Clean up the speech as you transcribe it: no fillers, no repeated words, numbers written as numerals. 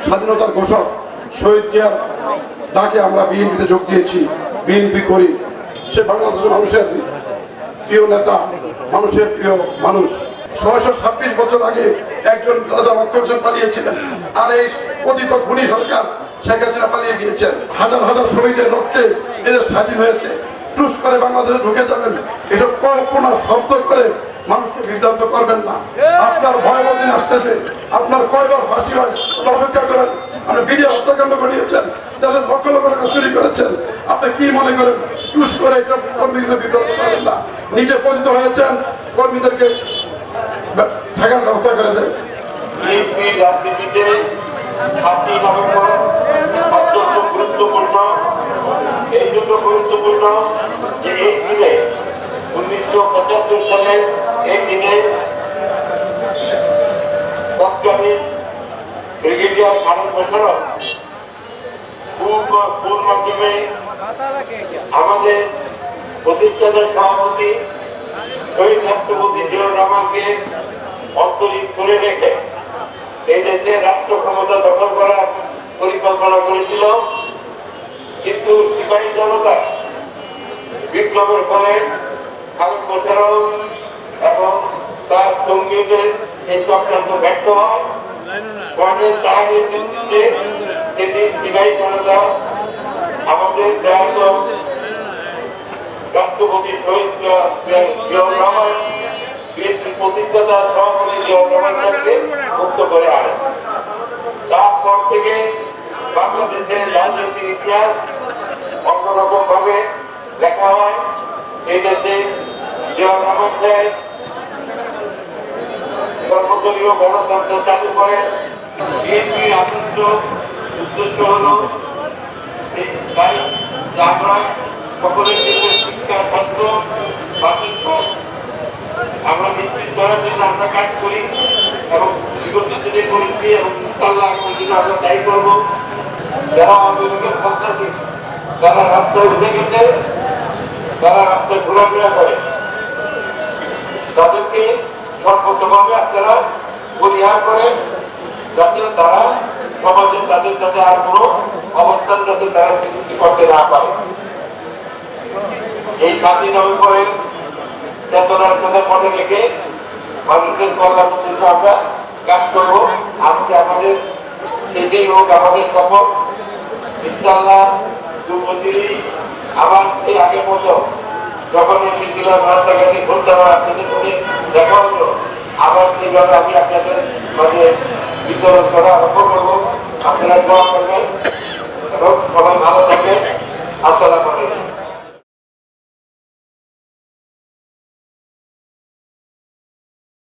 স্বাধীনতার ঘোষক শহীদ জিয়ার ডাকে আমরা বিএনপিতে যোগ দিয়েছি, বিএনপি করি। সে বাংলাদেশের মানুষের প্রিয় নেতা, মানুষের প্রিয় মানুষ। ৬২৬ বছর আগে একজন রাজা মাত্র পালিয়েছিলেন, আর এই পতিত খুনি সরকার শেখ হাসিনা পালিয়ে গিয়েছেন। হাজার হাজার শহীদের রক্তে এদের স্বাধীন হয়েছে। টুস করে বাংলাদেশে ঢুকে যাবেন, এসব কল্পনা শব্দ করে মানুষকে বিভ্রান্ত করবেন না। আপনার ভয়াবহ দিন আসতেছে, আপনার কয়বার ফাঁসি হয় অপেক্ষা করেন। আপনি বিডিআর হত্যাকাণ্ড ঘটিয়েছেন, দেশের লক্ষ লক্ষ টাকা চুরি করেছেন। আপনি কি মনে করেন টুস করে এসব কর্মীদের বিভ্রান্ত করবেন না? নিজে পতিত হয়েছেন, কর্মীদেরকে থাকার ব্যবস্থা করে দেন। রাজনীতিতে ৭ই নভেম্বর অত্যন্ত গুরুত্বপূর্ণ। এই জন্য গুরুত্বপূর্ণ যে এই দিনে ১৯৭৫ সালের এই দিনে তৎকালীন ব্রিগেডিয়ার খালেদ মোশাররফ ফুল মাধ্যমে আমাদের প্রতিষ্ঠাতা সভাপতি শহীদ রাষ্ট্রপতি জিয়াউর রহমানকে অন্তরীণ করে রেখে এই দেশে রাষ্ট্র ক্ষমতা দখল করার পরিকল্পনা করেছিল। কিন্তু সিপাহী জনতা বিপ্লবের ফলে খালেদ মোশাররফ এবং তার সঙ্গীদের এই চক্রান্ত ব্যর্থ হয়। কর্নেল তাহেরের নেতৃত্বে সেদিন সিপাহী জনতা আমাদের প্রয়াত রাষ্ট্রপতি শহীদ জিয়াউর রহমান প্রতিষ্ঠাতা সভাপতি জিয়াউর রহমানকে মুক্ত করে আনে। তারপর থেকে বাংলাদেশের রাজনৈতিক ইতিহাস অন্যরকম ভাবে লেখা হয়। এই দেশে জিয়াউর রহমান সাহেব সর্বদলীয় গণতন্ত্র চালু করেন। বিএনপির আদর্শ উদ্দেশ্য হল আমরা সকলের জন্য শিক্ষা, স্বাস্থ্য, বাসস্থান আমরা নিশ্চিত করার জন্য আমরা কাজ করি এবং বিগত দিনে করেছি এবং ইনশাআল্লাহ আগামী দিনে আমরা তাই করবো। যারা আন্দোলনের সন্ত্রাসী, যারা রাস্তায় উঠে গেছে, যারা রাস্তায় ঘোরাফেরা করে, তাদেরকে সর্বতভাবে আপনারা পরিহার করেন, যাতে তারা সমাজে তাদের সাথে আর কোনো অবস্থান যাতে তারা সৃষ্টি করতে না পারে। এই ৭ই নভেম্বরের চেতনার কথা মনে রেখে মানুষের কল্যাণের জন্য আমরা কাজ করব। আজকে আমাদের সেটাই হোক আমাদের সফল। ইনশাআল্লাহ দুর্নীতি আবার সেই আগের মতো যখন এসেছিলাম রাস্তাঘাটে ঘুরতে আমার আপনাদের সাথে দেখা হলো, আবার সেইভাবে আমি আপনাদের মাঝে বিতরণ করা আরম্ভ করবো। আপনারা